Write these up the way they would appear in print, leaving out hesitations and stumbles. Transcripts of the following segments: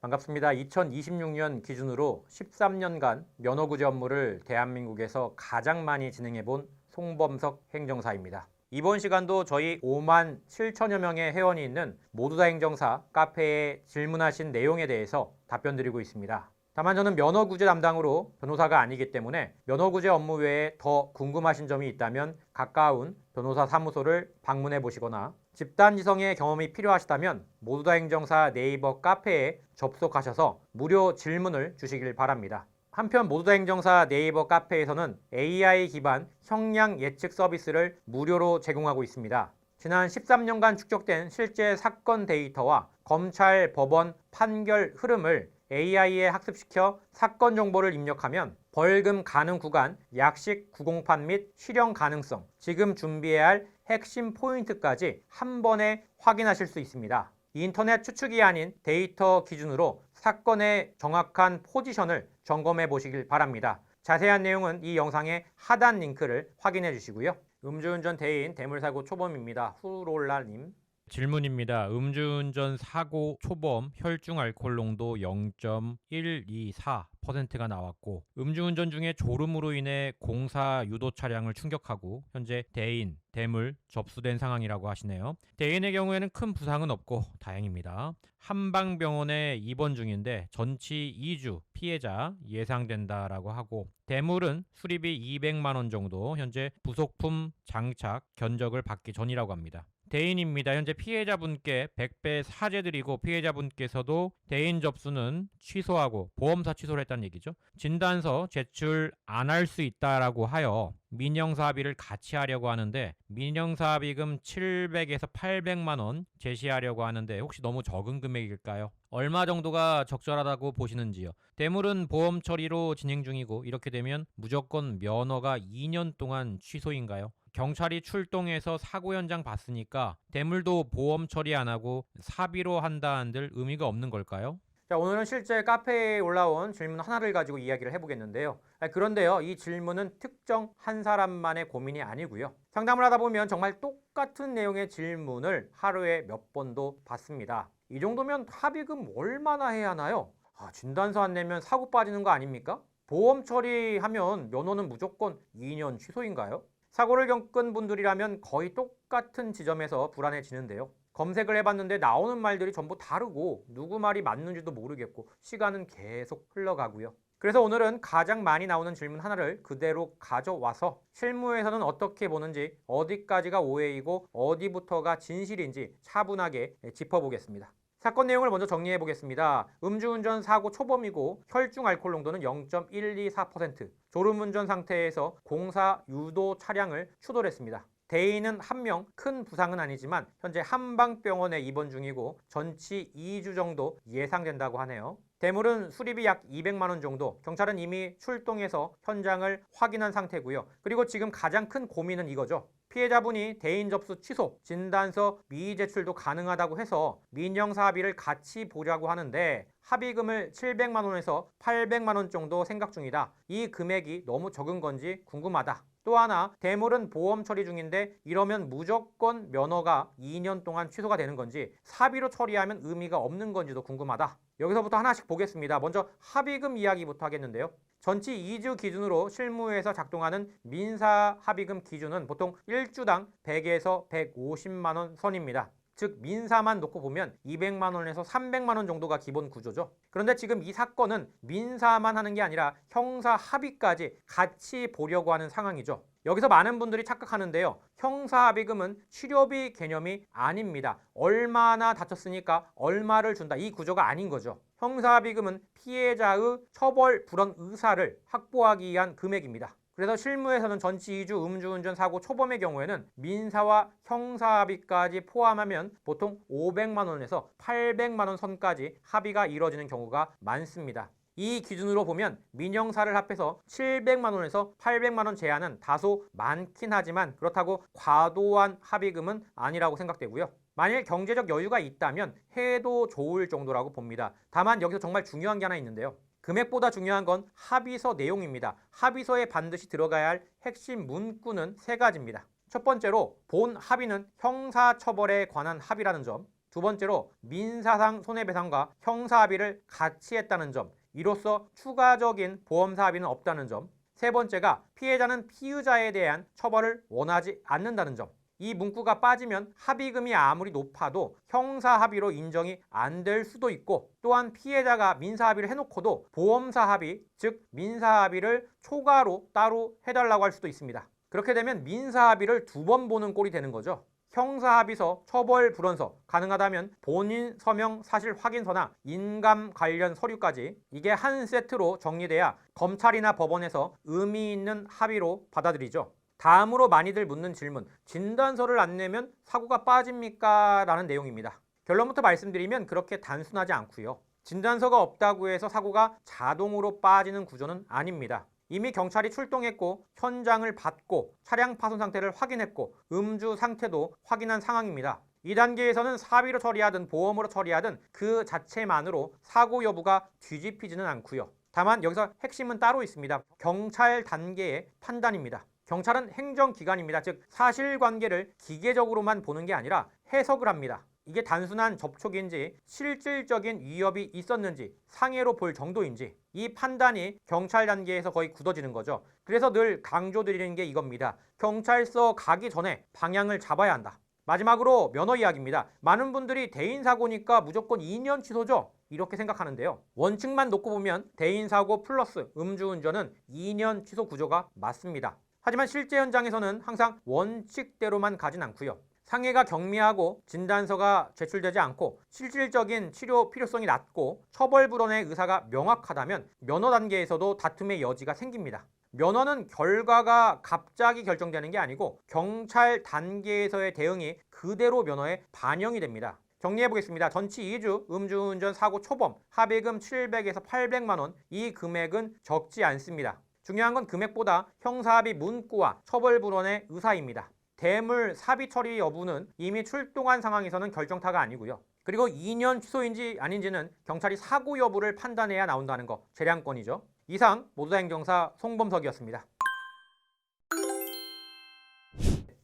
반갑습니다. 2026년 기준으로 13년간 면허구제 업무를 대한민국에서 가장 많이 진행해본 송범석 행정사입니다. 이번 시간도 저희 5만 7천여 명의 회원이 있는 모두다 행정사 카페에 질문하신 내용에 대해서 답변드리고 있습니다. 다만 저는 면허구제 담당으로 변호사가 아니기 때문에 면허구제 업무 외에 더 궁금하신 점이 있다면 가까운 변호사 사무소를 방문해 보시거나 집단지성의 경험이 필요하시다면 모두다 행정사 네이버 카페에 접속하셔서 무료 질문을 주시길 바랍니다. 한편 모두다 행정사 네이버 카페에서는 AI 기반 형량 예측 서비스를 무료로 제공하고 있습니다. 지난 13년간 축적된 실제 사건 데이터와 검찰, 법원, 판결 흐름을 AI에 학습시켜 사건 정보를 입력하면 벌금 가능 구간, 약식 구공판 및 실형 가능성, 지금 준비해야 할 핵심 포인트까지 한 번에 확인하실 수 있습니다. 인터넷 추측이 아닌 데이터 기준으로 사건의 정확한 포지션을 점검해 보시길 바랍니다. 자세한 내용은 이 영상의 하단 링크를 확인해 주시고요. 음주운전 대인 대물사고 초범입니다. 후롤라님. 질문입니다. 음주운전 사고 초범 혈중 알코올 농도 0.124%가 나왔고 음주운전 중에 졸음으로 인해 공사 유도 차량을 충격하고 현재 대인, 대물 접수된 상황이라고 하시네요. 대인의 경우에는 큰 부상은 없고 다행입니다. 한방병원에 입원 중인데 전치 2주 피해자 예상된다라고 하고 대물은 수리비 200만 원 정도 현재 부속품 장착 견적을 받기 전이라고 합니다. 대인입니다. 현재 피해자분께 100배 사죄드리고 피해자분께서도 대인 접수는 취소하고 보험사 취소를 했다는 얘기죠. 진단서 제출 안 할 수 있다라고 하여 민형사합의를 같이 하려고 하는데 민형사합의금 700에서 800만 원 제시하려고 하는데 혹시 너무 적은 금액일까요? 얼마 정도가 적절하다고 보시는지요? 대물은 보험 처리로 진행 중이고 이렇게 되면 무조건 면허가 2년 동안 취소인가요? 경찰이 출동해서 사고 현장 봤으니까 대물도 보험 처리 안 하고 사비로 한다 한들 의미가 없는 걸까요? 자, 오늘은 실제 카페에 올라온 질문 하나를 가지고 이야기를 해보겠는데요. 그런데요, 이 질문은 특정 한 사람만의 고민이 아니고요. 상담을 하다 보면 정말 똑같은 내용의 질문을 하루에 몇 번도 받습니다. 이 정도면 합의금 얼마나 해야 하나요? 진단서 안 내면 사고 빠지는 거 아닙니까? 보험 처리하면 면허는 무조건 2년 취소인가요? 사고를 겪은 분들이라면 거의 똑같은 지점에서 불안해지는데요. 검색을 해봤는데 나오는 말들이 전부 다르고 누구 말이 맞는지도 모르겠고 시간은 계속 흘러가고요. 그래서 오늘은 가장 많이 나오는 질문 하나를 그대로 가져와서 실무에서는 어떻게 보는지 어디까지가 오해이고 어디부터가 진실인지 차분하게 짚어보겠습니다. 사건 내용을 먼저 정리해 보겠습니다. 음주운전 사고 초범이고 혈중 알코올 농도는 0.124%, 졸음운전 상태에서 공사 유도 차량을 추돌했습니다. 대인은 1명, 큰 부상은 아니지만 현재 한방병원에 입원 중이고 전치 2주 정도 예상된다고 하네요. 대물은 수리비 약 200만 원 정도, 경찰은 이미 출동해서 현장을 확인한 상태고요. 그리고 지금 가장 큰 고민은 이거죠. 피해자분이 대인 접수 취소, 진단서 미의 제출도 가능하다고 해서 민형사합의를 같이 보자고 하는데 합의금을 700만 원에서 800만 원 정도 생각 중이다. 이 금액이 너무 적은 건지 궁금하다. 또 하나, 대물은 보험 처리 중인데 이러면 무조건 면허가 2년 동안 취소가 되는 건지 사비로 처리하면 의미가 없는 건지도 궁금하다. 여기서부터 하나씩 보겠습니다. 먼저 합의금 이야기부터 하겠는데요. 전치 2주 기준으로 실무에서 작동하는 민사 합의금 기준은 보통 1주당 100에서 150만 원 선입니다. 즉 민사만 놓고 보면 200만 원에서 300만 원 정도가 기본 구조죠. 그런데 지금 이 사건은 민사만 하는 게 아니라 형사 합의까지 같이 보려고 하는 상황이죠. 여기서 많은 분들이 착각하는데요. 형사합의금은 치료비 개념이 아닙니다. 얼마나 다쳤으니까 얼마를 준다. 이 구조가 아닌 거죠. 형사합의금은 피해자의 처벌 불원 의사를 확보하기 위한 금액입니다. 그래서 실무에서는 전치 2주 음주운전 사고 초범의 경우에는 민사와 형사합의까지 포함하면 보통 500만 원에서 800만 원 선까지 합의가 이루어지는 경우가 많습니다. 이 기준으로 보면 민형사를 합해서 700만 원에서 800만 원 제한은 다소 많긴 하지만 그렇다고 과도한 합의금은 아니라고 생각되고요. 만일 경제적 여유가 있다면 해도 좋을 정도라고 봅니다. 다만 여기서 정말 중요한 게 하나 있는데요. 금액보다 중요한 건 합의서 내용입니다. 합의서에 반드시 들어가야 할 핵심 문구는 3가지입니다. 첫 번째로 본 합의는 형사처벌에 관한 합의라는 점, 두 번째로 민사상 손해배상과 형사합의를 같이 했다는 점, 이로써 추가적인 보험사 합의는 없다는 점. 세 번째가 피해자는 피의자에 대한 처벌을 원하지 않는다는 점. 이 문구가 빠지면 합의금이 아무리 높아도 형사 합의로 인정이 안 될 수도 있고, 또한 피해자가 민사 합의를 해놓고도 보험사 합의, 즉 민사 합의를 초과로 따로 해달라고 할 수도 있습니다. 그렇게 되면 민사 합의를 두 번 보는 꼴이 되는 거죠. 형사 합의서, 처벌 불원서, 가능하다면 본인 서명 사실 확인서나 인감 관련 서류까지, 이게 한 세트로 정리돼야 검찰이나 법원에서 의미 있는 합의로 받아들이죠. 다음으로 많이들 묻는 질문, 진단서를 안 내면 사고가 빠집니까? 라는 내용입니다. 결론부터 말씀드리면 그렇게 단순하지 않고요. 진단서가 없다고 해서 사고가 자동으로 빠지는 구조는 아닙니다. 이미 경찰이 출동했고 현장을 봤고 차량 파손 상태를 확인했고 음주 상태도 확인한 상황입니다. 이 단계에서는 사비로 처리하든 보험으로 처리하든 그 자체만으로 사고 여부가 뒤집히지는 않고요. 다만 여기서 핵심은 따로 있습니다. 경찰 단계의 판단입니다. 경찰은 행정기관입니다. 즉 사실관계를 기계적으로만 보는 게 아니라 해석을 합니다. 이게 단순한 접촉인지 실질적인 위협이 있었는지 상해로 볼 정도인지, 이 판단이 경찰 단계에서 거의 굳어지는 거죠. 그래서 늘 강조드리는 게 이겁니다. 경찰서 가기 전에 방향을 잡아야 한다. 마지막으로 면허 이야기입니다. 많은 분들이 대인사고니까 무조건 2년 취소죠, 이렇게 생각하는데요. 원칙만 놓고 보면 대인사고 플러스 음주운전은 2년 취소 구조가 맞습니다. 하지만 실제 현장에서는 항상 원칙대로만 가진 않고요. 상해가 경미하고 진단서가 제출되지 않고 실질적인 치료 필요성이 낮고 처벌 불원의 의사가 명확하다면 면허 단계에서도 다툼의 여지가 생깁니다. 면허는 결과가 갑자기 결정되는 게 아니고 경찰 단계에서의 대응이 그대로 면허에 반영이 됩니다. 정리해 보겠습니다. 전치 2주 음주운전 사고 초범 합의금 700에서 800만 원, 이 금액은 적지 않습니다. 중요한 건 금액보다 형사합의 문구와 처벌 불원의 의사입니다. 대물 사비 처리 여부는 이미 출동한 상황에서는 결정타가 아니고요. 그리고 2년 취소인지 아닌지는 경찰이 사고 여부를 판단해야 나온다는 거, 재량권이죠. 이상 모두다행정사 송범석이었습니다.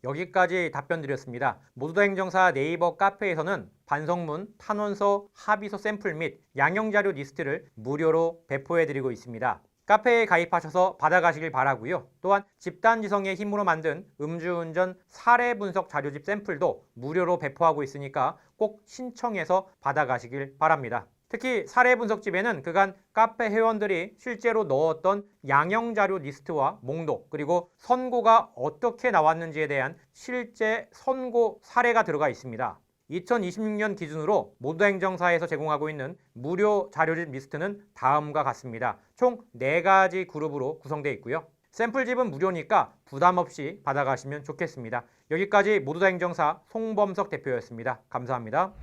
여기까지 답변 드렸습니다. 모두다행정사 네이버 카페에서는 반성문, 탄원서, 합의서 샘플 및 양형자료 리스트를 무료로 배포해드리고 있습니다. 카페에 가입하셔서 받아가시길 바라고요. 또한 집단지성의 힘으로 만든 음주운전 사례 분석 자료집 샘플도 무료로 배포하고 있으니까 꼭 신청해서 받아가시길 바랍니다. 특히 사례 분석집에는 그간 카페 회원들이 실제로 넣었던 양형자료 리스트와 목록, 그리고 선고가 어떻게 나왔는지에 대한 실제 선고 사례가 들어가 있습니다. 2026년 기준으로 모두행정사에서 제공하고 있는 무료 자료집 리스트는 다음과 같습니다. 총 4가지 그룹으로 구성되어 있고요. 샘플집은 무료니까 부담 없이 받아가시면 좋겠습니다. 여기까지 모두다행정사 송범석 대표였습니다. 감사합니다.